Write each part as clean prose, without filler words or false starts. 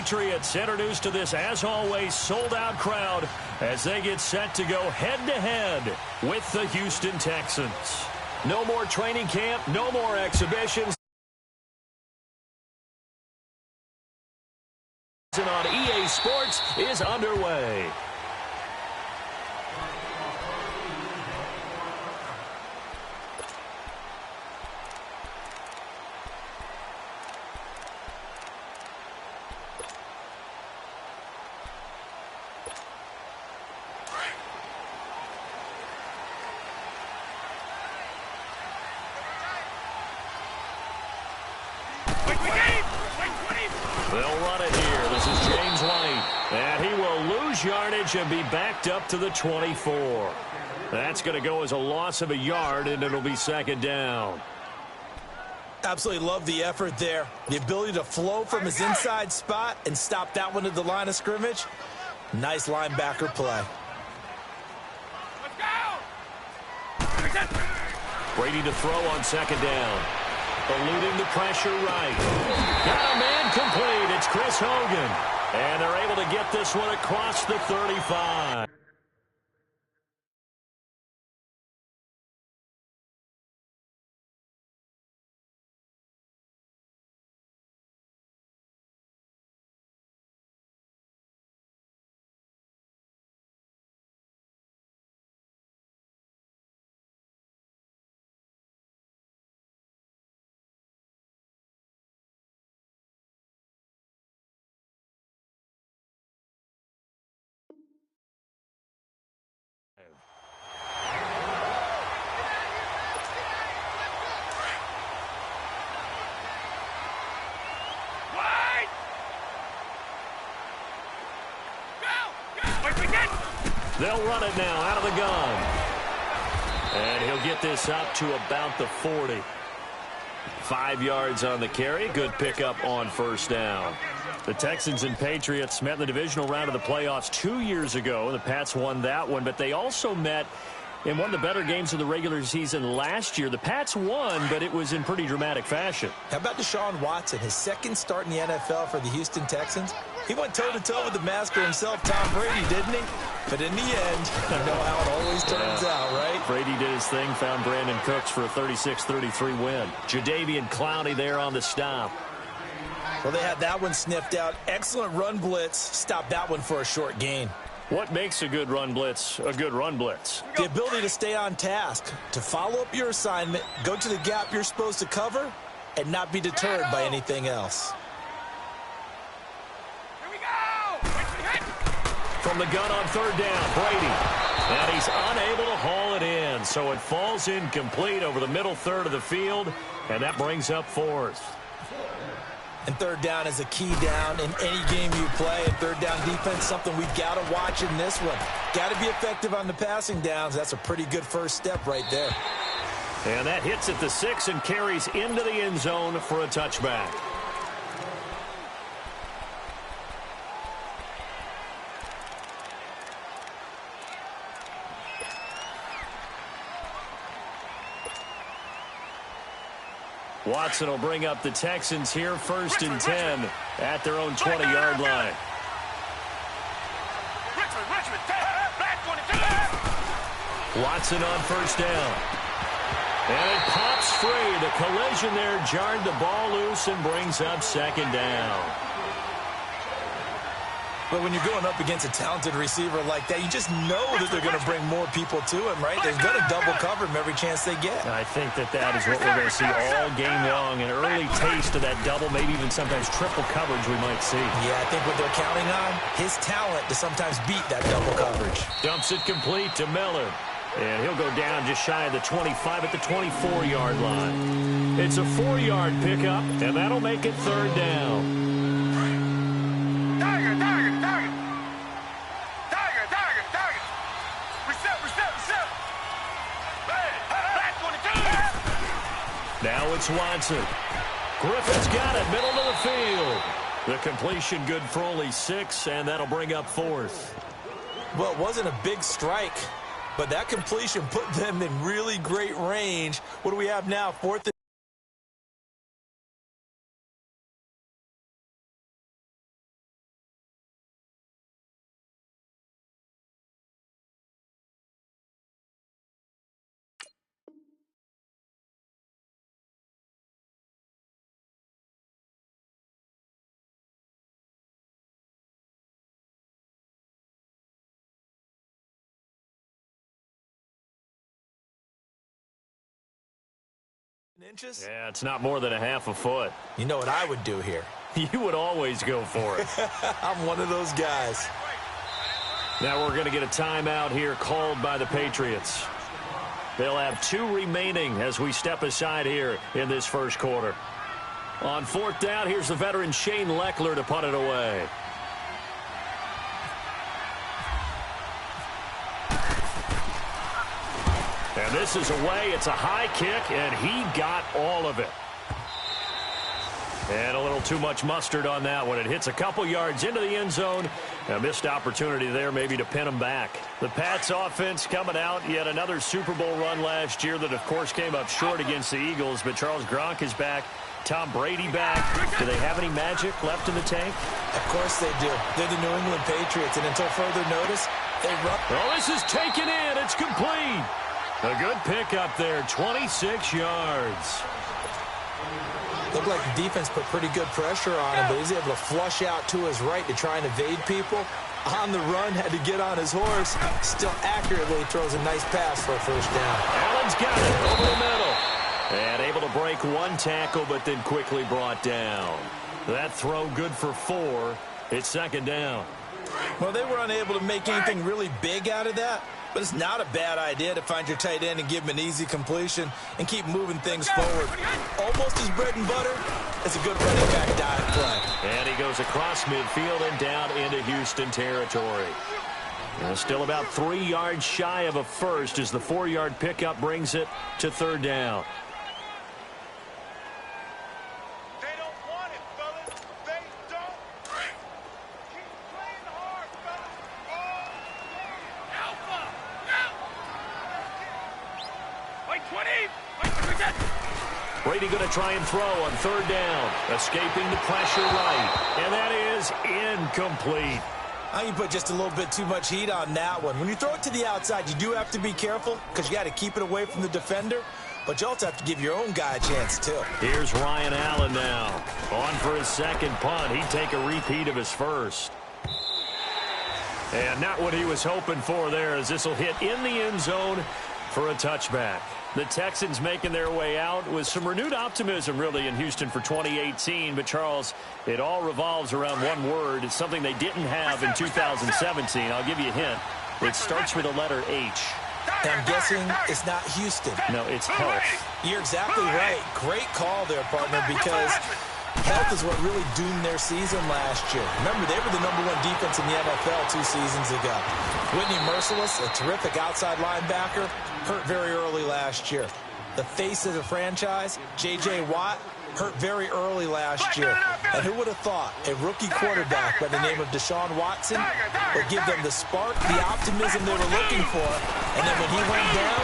Patriots introduced to this, as always, sold-out crowd as they get set to go head-to-head with the Houston Texans. No more training camp, no more exhibitions. On EA Sports is underway. They'll run it here. This is James White. And he will lose yardage and be backed up to the 24. That's going to go as a loss of a yard, and it'll be second down. Absolutely love the effort there. The ability to flow from his inside spot and stop that one at the line of scrimmage. Nice linebacker play. Let's go! Brady to throw on second down. Eluding the pressure right. Got a man complete. It's Chris Hogan. And they're able to get this one across the 35. They'll run it now out of the gun. And he'll get this up to about the 40. 5 yards on the carry. Good pickup on first down. The Texans and Patriots met in the divisional round of the playoffs 2 years ago. The Pats won that one, but they also met in one of the better games of the regular season last year. The Pats won, but it was in pretty dramatic fashion. How about Deshaun Watson, his second start in the NFL for the Houston Texans? He went toe-to-toe with the master himself, Tom Brady, didn't he? But in the end, you know how it always turns out, right? Brady did his thing, found Brandon Cooks for a 36-33 win. Jadeveon Clowney there on the stop. Well, they had that one sniffed out. Excellent run blitz. Stopped that one for a short gain. What makes a good run blitz a good run blitz? The ability to stay on task, to follow up your assignment, go to the gap you're supposed to cover, and not be deterred by anything else. Here we go! From the gun on third down, Brady. And he's unable to haul it in, so it falls incomplete over the middle third of the field, and that brings up fourth. And third down is a key down in any game you play. And third down defense, something we've got to watch in this one. Got to be effective on the passing downs. That's a pretty good first step right there. And that hits at the 6 and carries into the end zone for a touchback. Watson will bring up the Texans here first and 10 at their own 20-yard line. Watson on first down. And it pops free. The collision there jarred the ball loose and brings up second down. But when you're going up against a talented receiver like that, you just know that they're going to bring more people to him, right? They're going to double cover him every chance they get. I think that is what we're going to see all game long. An early taste of that double, maybe even sometimes triple coverage we might see. Yeah, I think what they're counting on, his talent to sometimes beat that double coverage. Dumps it complete to Miller. And he'll go down just shy of the 25 at the 24-yard line. It's a 4-yard pickup, and that'll make it third down. Now it's Watson. Griffin's got it, middle of the field. The completion good for only 6, and that'll bring up fourth. Well, it wasn't a big strike, but that completion put them in really great range. What do we have now? Fourth and Inches? Yeah, it's not more than a half a foot. You know what I would do here? You would always go for it. I'm one of those guys. Now we're going to get a timeout here called by the Patriots. They'll have 2 remaining as we step aside here in this first quarter. On 4th down, here's the veteran Shane Leckler to punt it away. And this is away. It's a high kick, and he got all of it. And a little too much mustard on that one. It hits a couple yards into the end zone. A missed opportunity there maybe to pin him back. The Pats offense coming out. Yet another Super Bowl run last year that, of course, came up short against the Eagles. But Charles Gronk is back. Tom Brady back. Do they have any magic left in the tank? Of course they do. They're the New England Patriots. And until further notice, they run. Oh, this is taken in. It's complete. A good pickup there. 26 yards. Looked like the defense put pretty good pressure on him, but he's able to flush out to his right to try and evade people. On the run, had to get on his horse. Still accurately throws a nice pass for a first down. Allen's got it over the middle. And able to break one tackle, but then quickly brought down. That throw good for 4. It's second down. Well, they were unable to make anything really big out of that. But it's not a bad idea to find your tight end and give him an easy completion and keep moving things forward. Almost his bread and butter. It's a good running back dive play. And he goes across midfield and down into Houston territory. Still about 3 yards shy of a first as the 4-yard pickup brings it to 3rd down. They don't want it, fellas. They don't. Keep playing hard, fellas. Oh, Alpha. No. Wait, 20. Wait, that. Brady going to try and throw on 3rd down. Escaping the pressure right. And that is incomplete. I think you put just a little bit too much heat on that one. When you throw it to the outside, you do have to be careful because you got to keep it away from the defender. But you also have to give your own guy a chance, too. Here's Ryan Allen now. On for his second punt. He'd take a repeat of his first. And not what he was hoping for there, as this will hit in the end zone for a touchback. The Texans making their way out with some renewed optimism, really, in Houston for 2018. But, Charles, it all revolves around one word. It's something they didn't have in 2017. I'll give you a hint. It starts with the letter H. And I'm guessing it's not Houston. No, it's health. You're exactly right. Great call there, partner, because health is what really doomed their season last year. Remember, they were the #1 defense in the NFL 2 seasons ago. Whitney Merciless, a terrific outside linebacker, hurt very early last year. The face of the franchise, J.J. Watt, hurt very early last year. And who would have thought a rookie quarterback by the name of Deshaun Watson would give them the spark, the optimism they were looking for, and then when he went down,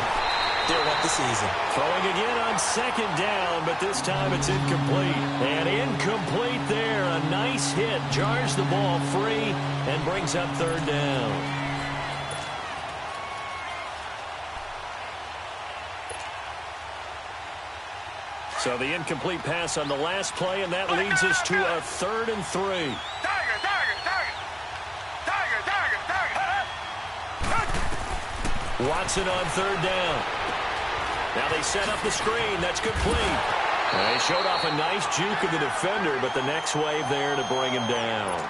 there went the season. Throwing again on 2nd down, but this time it's incomplete. And incomplete there. A nice hit. Jars the ball free and brings up 3rd down. So the incomplete pass on the last play, and that leads us to a 3rd and 3. Watson on 3rd down. Now they set up the screen. That's complete. They showed off a nice juke of the defender, but the next wave there to bring him down.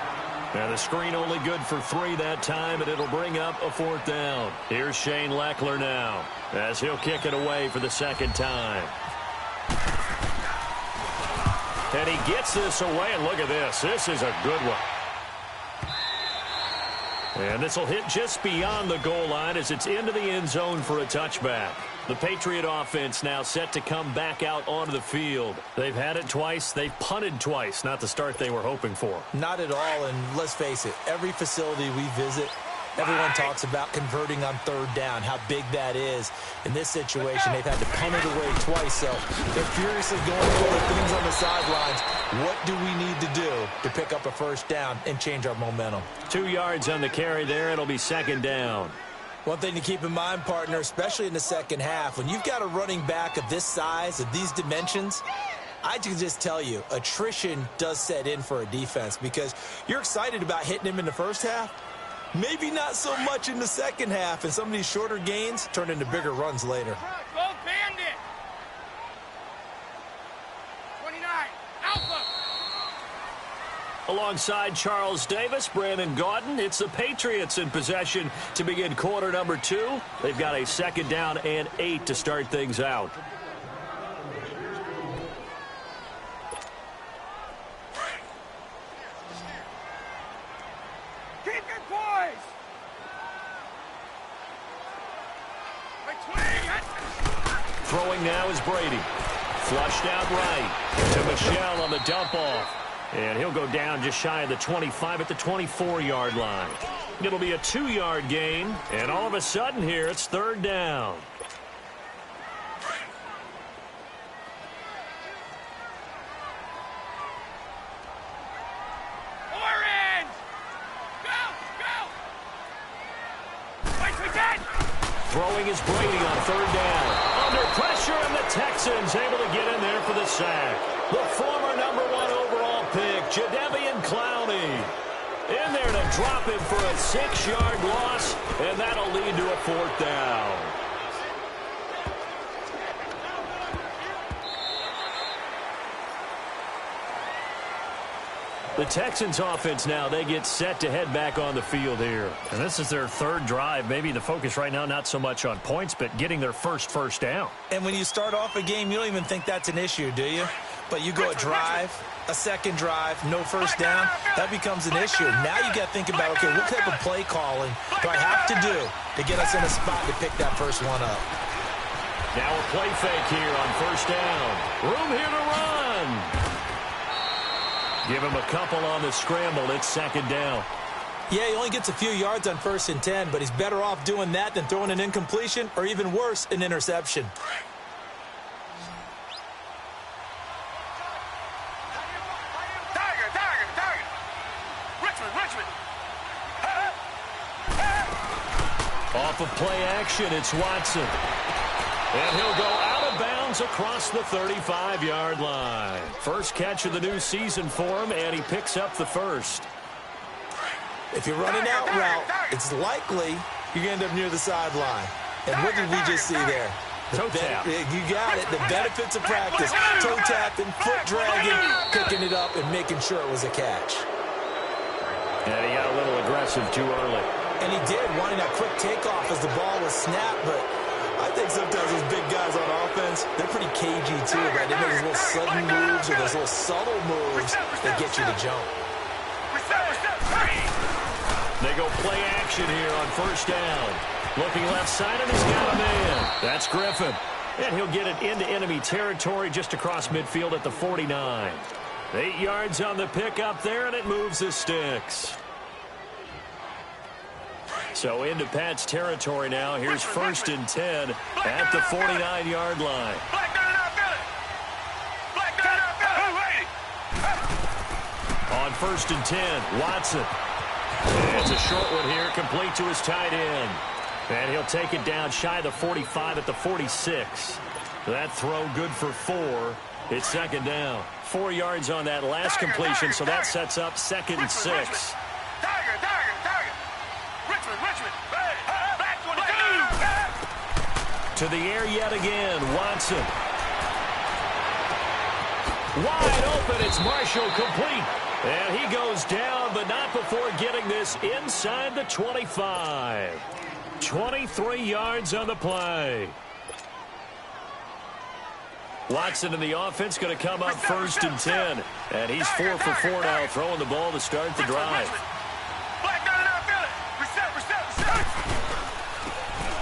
Now the screen only good for 3 that time, and it'll bring up a 4th down. Here's Shane Leckler now as he'll kick it away for the 2nd time. And he gets this away, and look at this. This is a good one. And this will hit just beyond the goal line as it's into the end zone for a touchback. The Patriot offense now set to come back out onto the field. They've had it twice. They've punted twice. Not the start they were hoping for. Not at all, and let's face it, every facility we visit, everyone talks about converting on 3rd down, how big that is. In this situation, they've had to punt it away twice, so they're furiously going for things on the sidelines. What do we need to do to pick up a 1st down and change our momentum? 2 yards on the carry there. It'll be 2nd down. One thing to keep in mind, partner, especially in the second half, when you've got a running back of this size, of these dimensions, I can just tell you, attrition does set in for a defense because you're excited about hitting him in the first half. Maybe not so much in the second half, and some of these shorter gains turn into bigger runs later. Go bandit! Alongside Charles Davis, Brandon Gaudin, it's the Patriots in possession to begin quarter number 2. They've got a 2nd down and 8 to start things out. Keep your poise. Throwing now is Brady. Flushed out right to Michelle on the dump off. And he'll go down just shy of the 25 at the 24-yard line. It'll be a 2-yard gain. And all of a sudden here, it's 3rd down. Orange! Go! Wait, we did! Throwing is Brady on 3rd down. Under pressure, and the Texans able to get in there for the sack. The former number 1 overall pick, Jadeveon Clowney, in there to drop him for a 6-yard loss, and that'll lead to a 4th down. The Texans offense now, they get set to head back on the field here. And this is their 3rd drive. Maybe the focus right now not so much on points, but getting their first down. And when you start off a game, you don't even think that's an issue, do you? But you go a drive, a 2nd drive, no 1st down, that becomes an issue. Now you got to think about, okay, what type of play calling do I have to do to get us in a spot to pick that first one up? Now a play fake here on 1st down. Room here to run. Give him a couple on the scramble. It's 2nd down. Yeah, he only gets a few yards on 1st and 10, but he's better off doing that than throwing an incompletion or even worse, an interception. Target! Richmond! Off of play action, it's Watson. And he'll go out of bounds across the 35-yard line. First catch of the new season for him, and he picks up the 1st. If you're running out route, it's likely you're going to end up near the sideline. And what did we just see there? Toe tap. You got it. The benefits of practice. Toe tapping, foot dragging, picking it up, and making sure it was a catch. And he got a little aggressive too early. And he did, wanting that quick takeoff as the ball was snapped, but I think sometimes those big guys on offense, they're pretty cagey too, right? They make those little sudden moves or those little subtle moves that get you to jump. They go play action here on 1st down. Looking left side, and he's got a man. That's Griffin. And he'll get it into enemy territory just across midfield at the 49. 8 yards on the pickup there, and it moves the sticks. So into Pat's territory now. Here's 1st and 10 at the 49-yard line. On 1st and 10, Watson. And it's a short one here, complete to his tight end. And he'll take it down shy of the 45 at the 46. That throw good for 4. It's 2nd down. 4 yards on that last completion, so that sets up 2nd and 6. To the air yet again, Watson. Wide open, it's Marshall, complete. And he goes down, but not before getting this inside the 25. 23 yards on the play. Watson in the offense going to come up 1st and 10. And he's 4 for 4 now, throwing the ball to start the drive.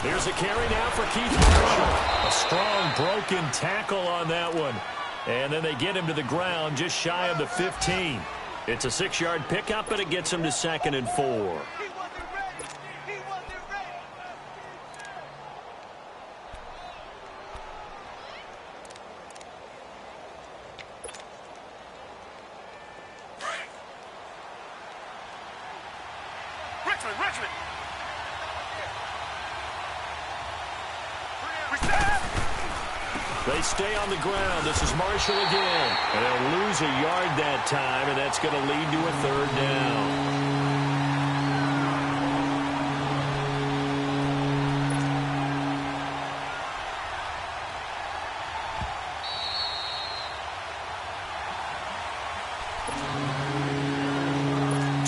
Here's a carry now for Keith Marshall. A strong broken tackle on that one. And then they get him to the ground just shy of the 15. It's a 6-yard pickup, and it gets him to 2nd and 4. Richmond! They stay on the ground. This is Marshall again. And they'll lose a yard that time, and that's going to lead to a 3rd down.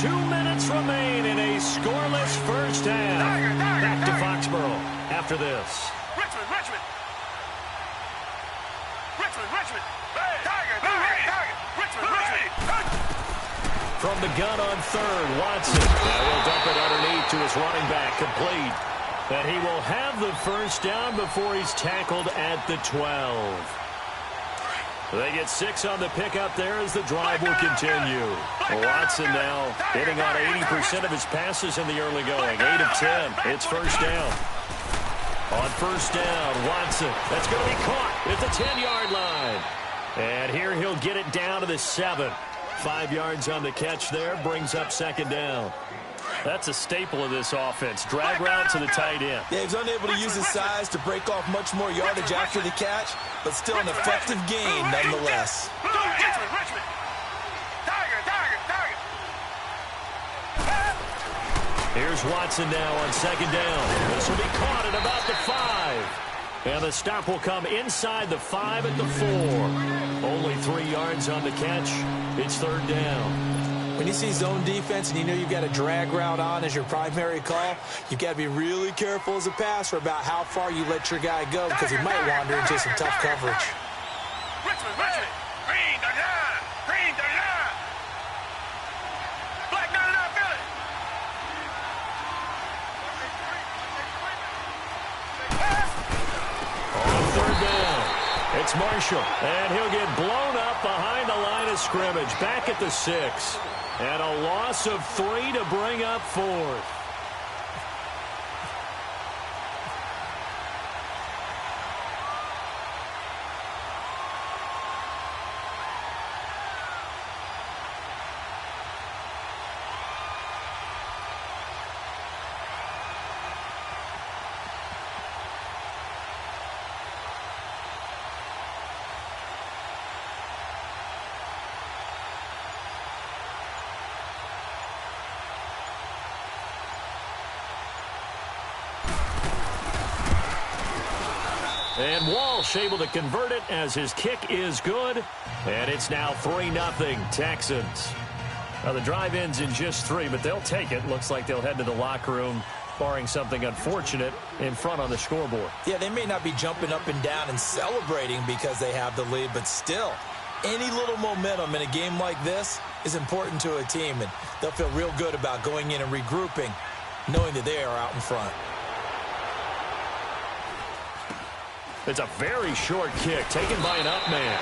2 minutes remain in a scoreless first half. Back to Foxborough after this. Richmond. Richmond. From the gun on third, Watson. Now he'll dump it underneath to his running back, complete. And he will have the first down before he's tackled at the 12. They get 6 on the pickup there as the drive will continue. Watson now hitting on 80% of his passes in the early going. 8 of 10. It's first down. On first down, Watson. That's going to be caught at the 10-yard line. And here he'll get it down to the 7. 5 yards on the catch there. Brings up second down. That's a staple of this offense. Drag route to the tight end. Yeah, he's unable to use his size to break off much more yardage after the catch, but still an effective gain nonetheless. Richmond. Tiger. Here's Watson now on second down. This will be caught at about the 5. And the stop will come inside the 5 at the 4. Only 3 yards on the catch. It's third down. When you see zone defense and you know you've got a drag route on as your primary call, you've got to be really careful as a passer about how far you let your guy go because he might wander into some tough coverage. Richmond. Green the line. Black 99 Philly. On third down, it's Marshall, and he'll get blown up behind the line of scrimmage, back at the 6. And a loss of 3 to bring up fourth. And Walsh able to convert it as his kick is good. And it's now 3-0 Texans. Now the drive ends in just 3, but they'll take it. Looks like they'll head to the locker room, barring something unfortunate in front on the scoreboard. Yeah, they may not be jumping up and down and celebrating because they have the lead, but still, any little momentum in a game like this is important to a team, and they'll feel real good about going in and regrouping, knowing that they are out in front. It's a very short kick taken by an up man.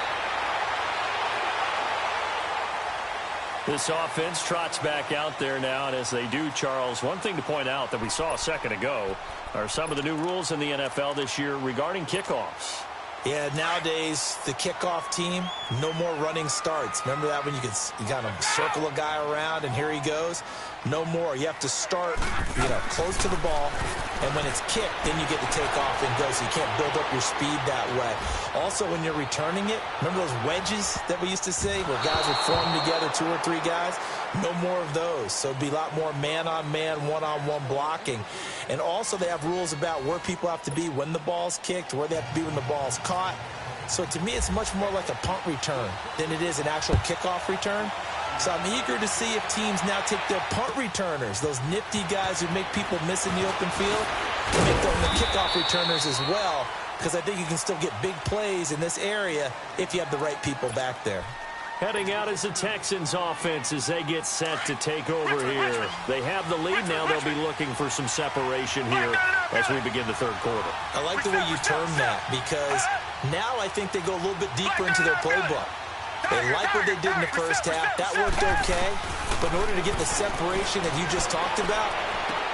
This offense trots back out there now, and as they do, Charles, one thing to point out that we saw a second ago are some of the new rules in the NFL this year regarding kickoffs. Yeah, nowadays, the kickoff team, no more running starts. Remember that when you kind of circle a guy around and here he goes? No more. You have to start, close to the ball, and when it's kicked, then you get to take off and go, so you can't build up your speed that way. Also, when you're returning it, remember those wedges that we used to say where guys would form together, 2 or 3 guys? No more of those. So it'd be a lot more man-on-man, one-on-one blocking. And also, they have rules about where people have to be when the ball's kicked, where they have to be when the ball's caught. So to me, it's much more like a punt return than it is an actual kickoff return. So I'm eager to see if teams now take their punt returners, those nifty guys who make people miss in the open field, and make them the kickoff returners as well, because I think you can still get big plays in this area if you have the right people back there. Heading out is the Texans offense as they get set to take over here. They have the lead now. They'll be looking for some separation here as we begin the third quarter. I like the way you term that because now I think they go a little bit deeper into their playbook. They like what they did in the first half. That worked okay. But in order to get the separation that you just talked about,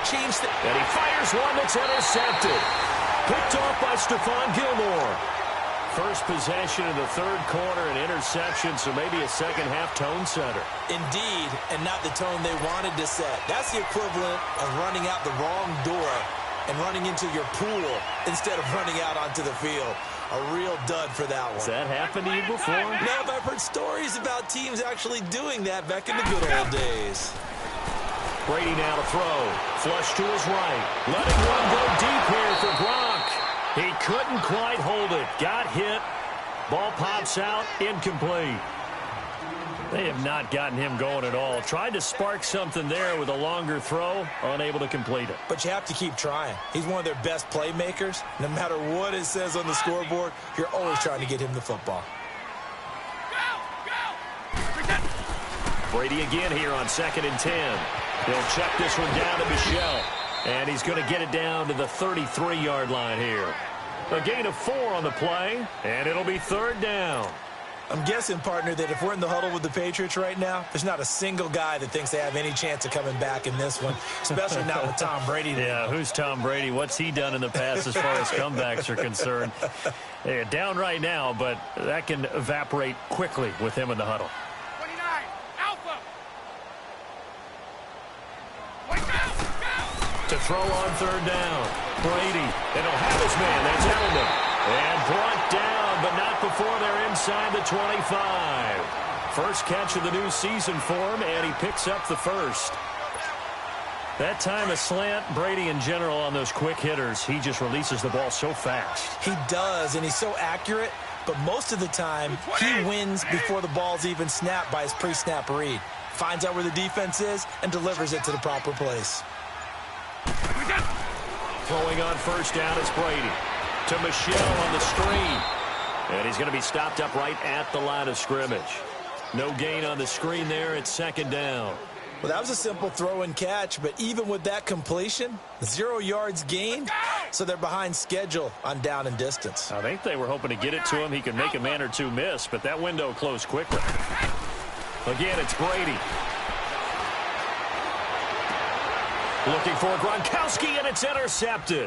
change the... And he fires one that's intercepted. Picked off by Stephon Gilmore. First possession of the third quarter, an interception, so maybe a second-half tone setter. Indeed, and not the tone they wanted to set. That's the equivalent of running out the wrong door and running into your pool instead of running out onto the field. A real dud for that one. Has that happened to you before? No, but I've heard stories about teams actually doing that back in the good old days. Brady now to throw. Flush to his right. Letting one go deep here for Gronk. He couldn't quite hold it. Got hit. Ball pops out. Incomplete. They have not gotten him going at all. Tried to spark something there with a longer throw, unable to complete it. But you have to keep trying. He's one of their best playmakers. No matter what it says on the scoreboard, you're always trying to get him the football. Brady again here on 2nd and 10. He'll check this one down to Michel. And he's going to get it down to the 33-yard line here. A gain of 4 on the play, and it'll be 3rd down. I'm guessing, partner, that if we're in the huddle with the Patriots right now, there's not a single guy that thinks they have any chance of coming back in this one, especially not with Tom Brady. Yeah, who's Tom Brady? What's he done in the past as far as comebacks are concerned? Yeah, down right now, but that can evaporate quickly with him in the huddle. 29, Alpha. To throw on 3rd down. Brady, and he'll have his man. That's Edelman. And brought down, but not before they're inside the 25. First catch of the new season for him, and he picks up the first. That time a slant, Brady in general on those quick hitters, he just releases the ball so fast. He does, and he's so accurate, but most of the time he wins before the ball's even snapped by his pre-snap read. Finds out where the defense is and delivers it to the proper place. Throwing on 1st down is Brady. To Michel on the screen. And he's going to be stopped up right at the line of scrimmage. No gain on the screen there at 2nd down. Well, that was a simple throw and catch, but even with that completion, 0 yards gained, so they're behind schedule on down and distance. I think they were hoping to get it to him. He could make a man or two miss, but that window closed quickly. Again, it's Brady. Looking for Gronkowski, and it's intercepted.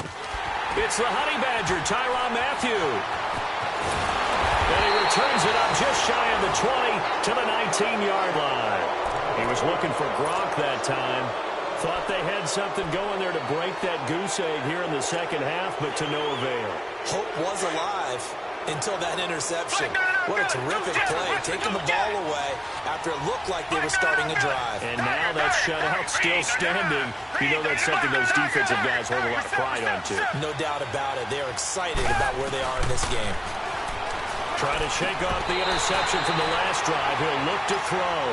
It's the Honey Badger, Tyrann Mathieu. And he returns it up just shy of the 20 to the 19-yard line. He was looking for Gronk that time. Thought they had something going there to break that goose egg here in the 2nd half, but to no avail. Hope was alive until that interception. What a terrific play, taking the ball away after it looked like they were starting a drive. And now that shutout still standing. You know that's something those defensive guys hold a lot of pride on, too. No doubt about it. They're excited about where they are in this game. Trying to shake off the interception from the last drive. He'll look to throw.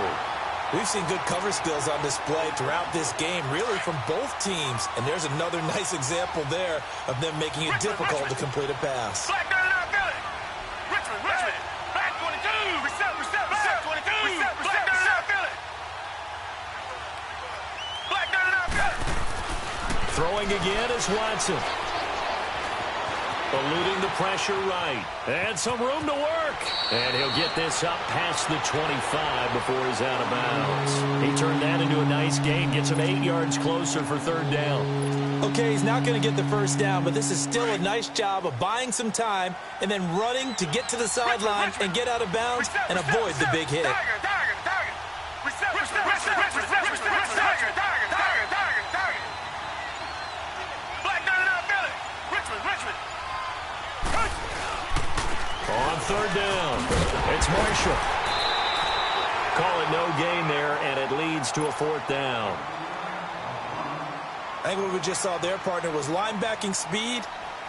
We've seen good cover skills on display throughout this game, really from both teams. And there's another nice example there of them making it difficult to complete a pass. Throwing again is Watson. Eluding the pressure right. And some room to work. And he'll get this up past the 25 before he's out of bounds. He turned that into a nice gain. Gets him 8 yards closer for 3rd down. Okay, he's not going to get the first down, but this is still a nice job of buying some time and then running to get to the sideline and get out of bounds and avoid the big hit. On 3rd down, it's Marshall. Call it no gain there, and it leads to a 4th down. I think what we just saw there, partner, was linebacking speed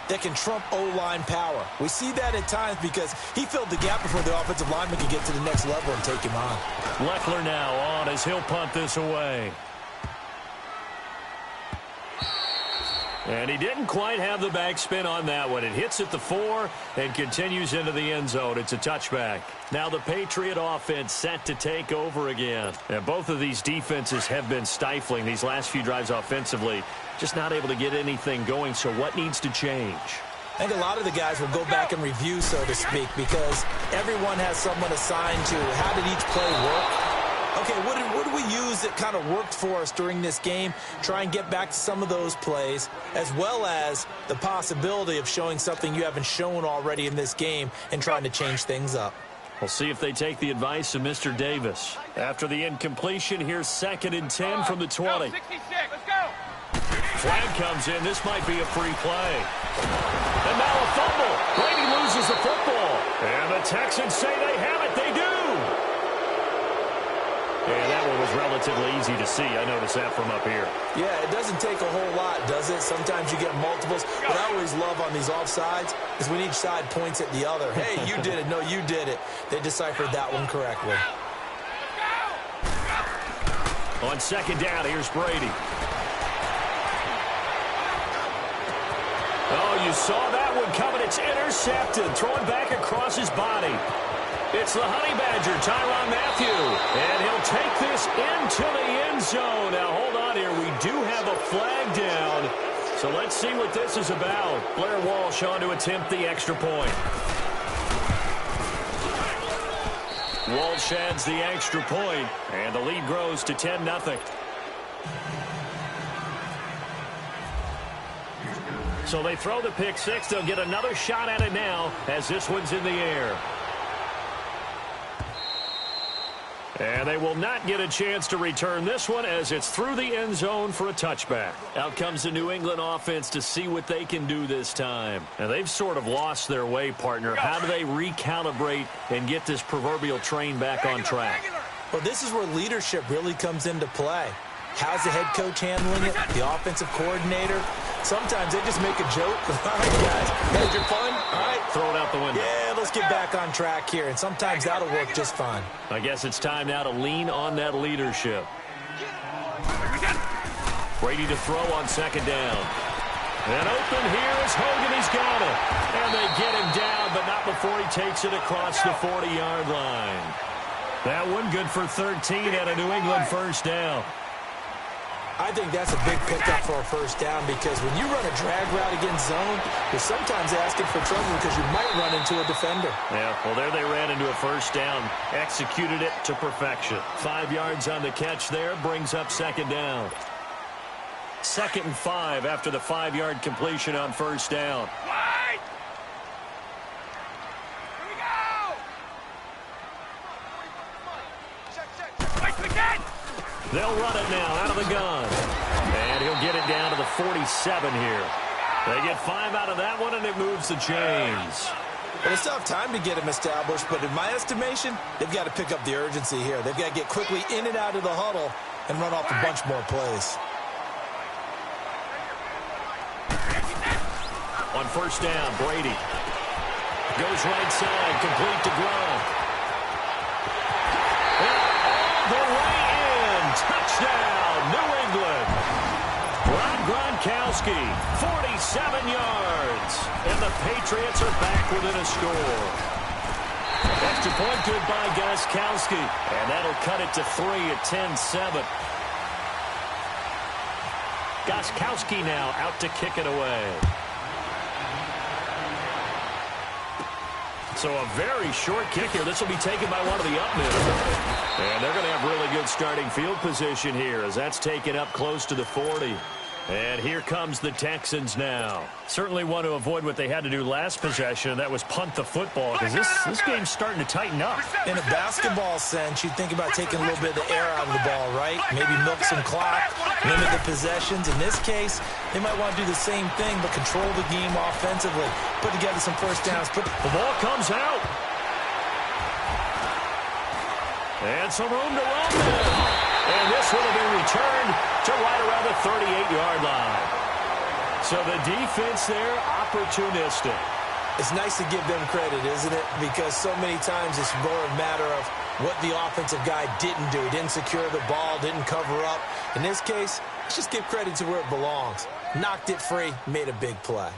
that can trump O-line power. We see that at times because he filled the gap before the offensive lineman could get to the next level and take him on. Leckler now on as he'll punt this away. And he didn't quite have the backspin on that one. It hits at the 4 and continues into the end zone. It's a touchback. Now the Patriot offense set to take over again. And both of these defenses have been stifling these last few drives offensively. Just not able to get anything going. So what needs to change? I think a lot of the guys will go back and review, so to speak, because everyone has someone assigned to how did each play work. Okay, what did we use that kind of worked for us during this game? Try and get back to some of those plays, as well as the possibility of showing something you haven't shown already in this game and trying to change things up. We'll see if they take the advice of Mr. Davis. After the incompletion, here's 2nd and 10 from the 20. 66, let's go. Flag comes in. This might be a free play. And now a fumble. Brady loses the football. And the Texans say they have it. They do. And that one was relatively easy to see. I noticed that from up here. Yeah, it doesn't take a whole lot, does it? Sometimes you get multiples. What I always love on these offsides is when each side points at the other. Hey, you did it. No, you did it. They deciphered that one correctly. On second down, here's Brady. Oh, you saw that one coming. It's intercepted. Throwing back across his body. It's the Honey Badger, Tyrann Mathieu. And he'll take this into the end zone. Now, hold on here. We do have a flag down. So let's see what this is about. Blair Walsh on to attempt the extra point. Walsh adds the extra point, and the lead grows to 10-0. So they throw the pick six. They'll get another shot at it now as this one's in the air. And they will not get a chance to return this one as it's through the end zone for a touchback. Out comes the New England offense to see what they can do this time. And they've sort of lost their way, partner. How do they recalibrate and get this proverbial train back on track? Well, this is where leadership really comes into play. How's the head coach handling it? The offensive coordinator? Sometimes they just make a joke. All right, guys, had your fun? All right. Throw it out the window. Yeah, let's get back on track here. And sometimes that'll work just fine. I guess it's time now to lean on that leadership. Brady to throw on second down. And open here is Hogan. He's got it. And they get him down, but not before he takes it across the 40-yard line. That one good for 13 at a New England first down. I think that's a big pickup for a first down because when you run a drag route against zone, you're sometimes asking for trouble because you might run into a defender. Yeah, well, there they ran into a first down. Executed it to perfection. 5 yards on the catch there brings up second down. 2nd and 5 after the 5-yard completion on first down. Wide! Here we go! Check. Wait, again! They'll run it now out of the gun. And he'll get it down to the 47 here. They get 5 out of that one, and it moves the chains. Well, it's tough time to get him established, but in my estimation, they've got to pick up the urgency here. They've got to get quickly in and out of the huddle and run off a bunch more plays. On first down, Brady goes right side, complete to Gronk. And all the way in, touchdown, New England. Rob Gronkowski, 47 yards, and the Patriots are back within a score. Extra point good by Gostkowski, and that'll cut it to 3 at 10-7. Gostkowski now out to kick it away. So a very short kick here. This will be taken by one of the up men. And they're going to have really good starting field position here as that's taken up close to the 40. And here comes the Texans now. Certainly want to avoid what they had to do last possession, and that was punt the football, because this game's starting to tighten up. In a basketball sense, you think about taking a little bit of the air out of the ball, right? Maybe milk some clock, limit the possessions. In this case, they might want to do the same thing, but control the game offensively. Put together some first downs. The ball comes out. And some room to run now. And this will be returned to right around the 38-yard line. So the defense there, opportunistic. It's nice to give them credit, isn't it? Because so many times it's more a matter of what the offensive guy didn't do. He didn't secure the ball, didn't cover up. In this case, let's just give credit to where it belongs. Knocked it free, made a big play.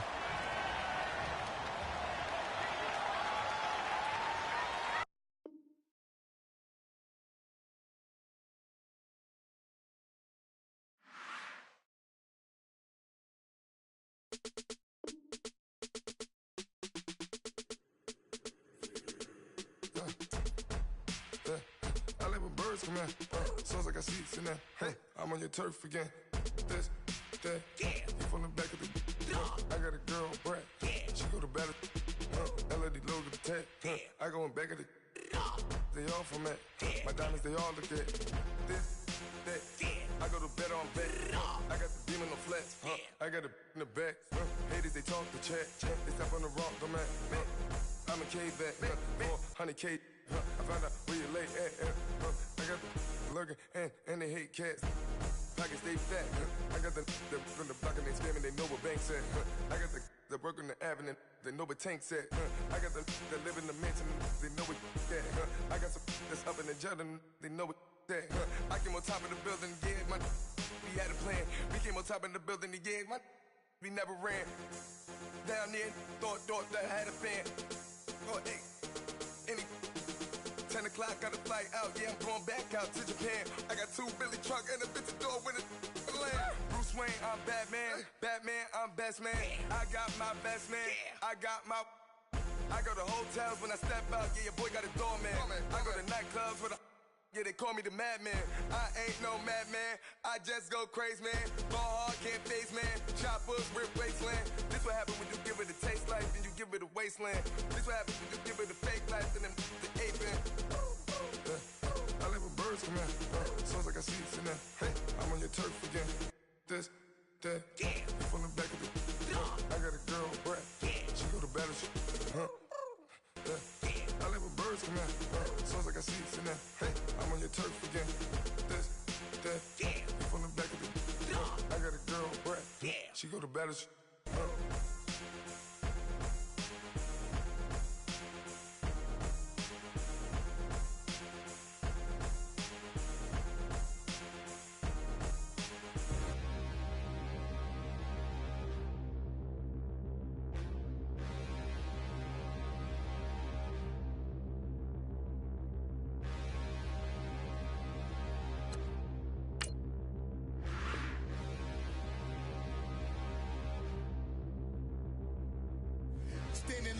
I let my birds come in. Sounds like I see it in there. Hey, I'm on your turf again. This, that, you from the back of the. I got a girl, Brad. She go to battle. LED logo the tag. I go in back of the. They all from that. My diamonds, they all look at. This, that. I go to bed on bed. I got the demon on flats. I got it in the back. Haters, they talk the chat. They step on the rock, don't man. I'm a K-back. 400K. I found out where you lay at. I got the lurking and they hate cats. Pockets stay fat. I got the from the block and they scamming, they know what banks at. I got the work on the avenue, they know what tanks at. I got the live in the mansion, they know what that. I got some that's up in the jungle, they know what that. I came on top of the building, yeah, my we had a plan. We came on top of the building, yeah, my we never ran. Down there, thought that I had a fan. Oh, hey, any 10 o'clock, got a flight out, yeah, I'm going back out to Japan. I got 2 Billy truck and a bitch door with a land. Bruce Wayne, I'm Batman. Batman, I'm best man. I got my best man. I go to hotels when I step out, yeah, your boy got a doorman. I go to nightclubs with a yeah, they call me the madman. I ain't no madman. I just go crazy, man. Ball hard, can't face, man. Choppers, rip wasteland. This what happen when you give it a taste life and you give it a wasteland. This what happen when you give it a fake life and then the aping. I live with birds come in. Sounds like I see it in there. Hey, I'm on your turf again. This, that, from the back of the I got a girl, Brett. She go to battle. I live with birds come in. Sounds like I see it in there. Hey, I'm on your turf again. This, that, from the back of the I got a girl, Brett. She go to battle.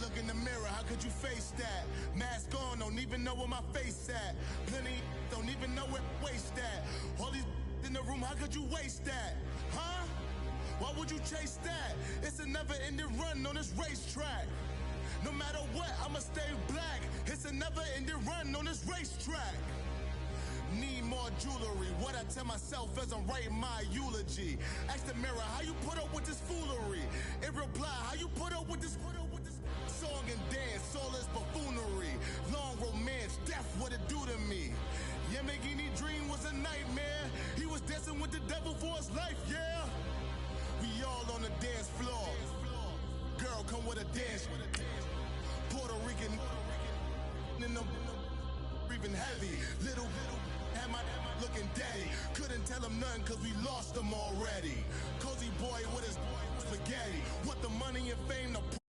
Look in the mirror, how could you face that? Mask on, don't even know where my face at. Plenty don't even know where waste at. All these in the room, how could you waste that? Huh? Why would you chase that? It's a never-ending run on this racetrack. No matter what, I'ma stay black. It's a never-ending run on this racetrack. Need more jewelry. What I tell myself as I'm writing my eulogy. Ask the mirror, how you put up with this foolery? It reply, how you put up with this song and dance, all this buffoonery. Long romance, death, what it do to me? Yamagini dream was a nightmare. He was dancing with the devil for his life, yeah. We all on the dance floor. Girl, come with a dance. Puerto Rican in the breathing heavy. Little had my looking daddy. Couldn't tell him nothing cause we lost him already. Cozy boy with his spaghetti. Want the money and fame, the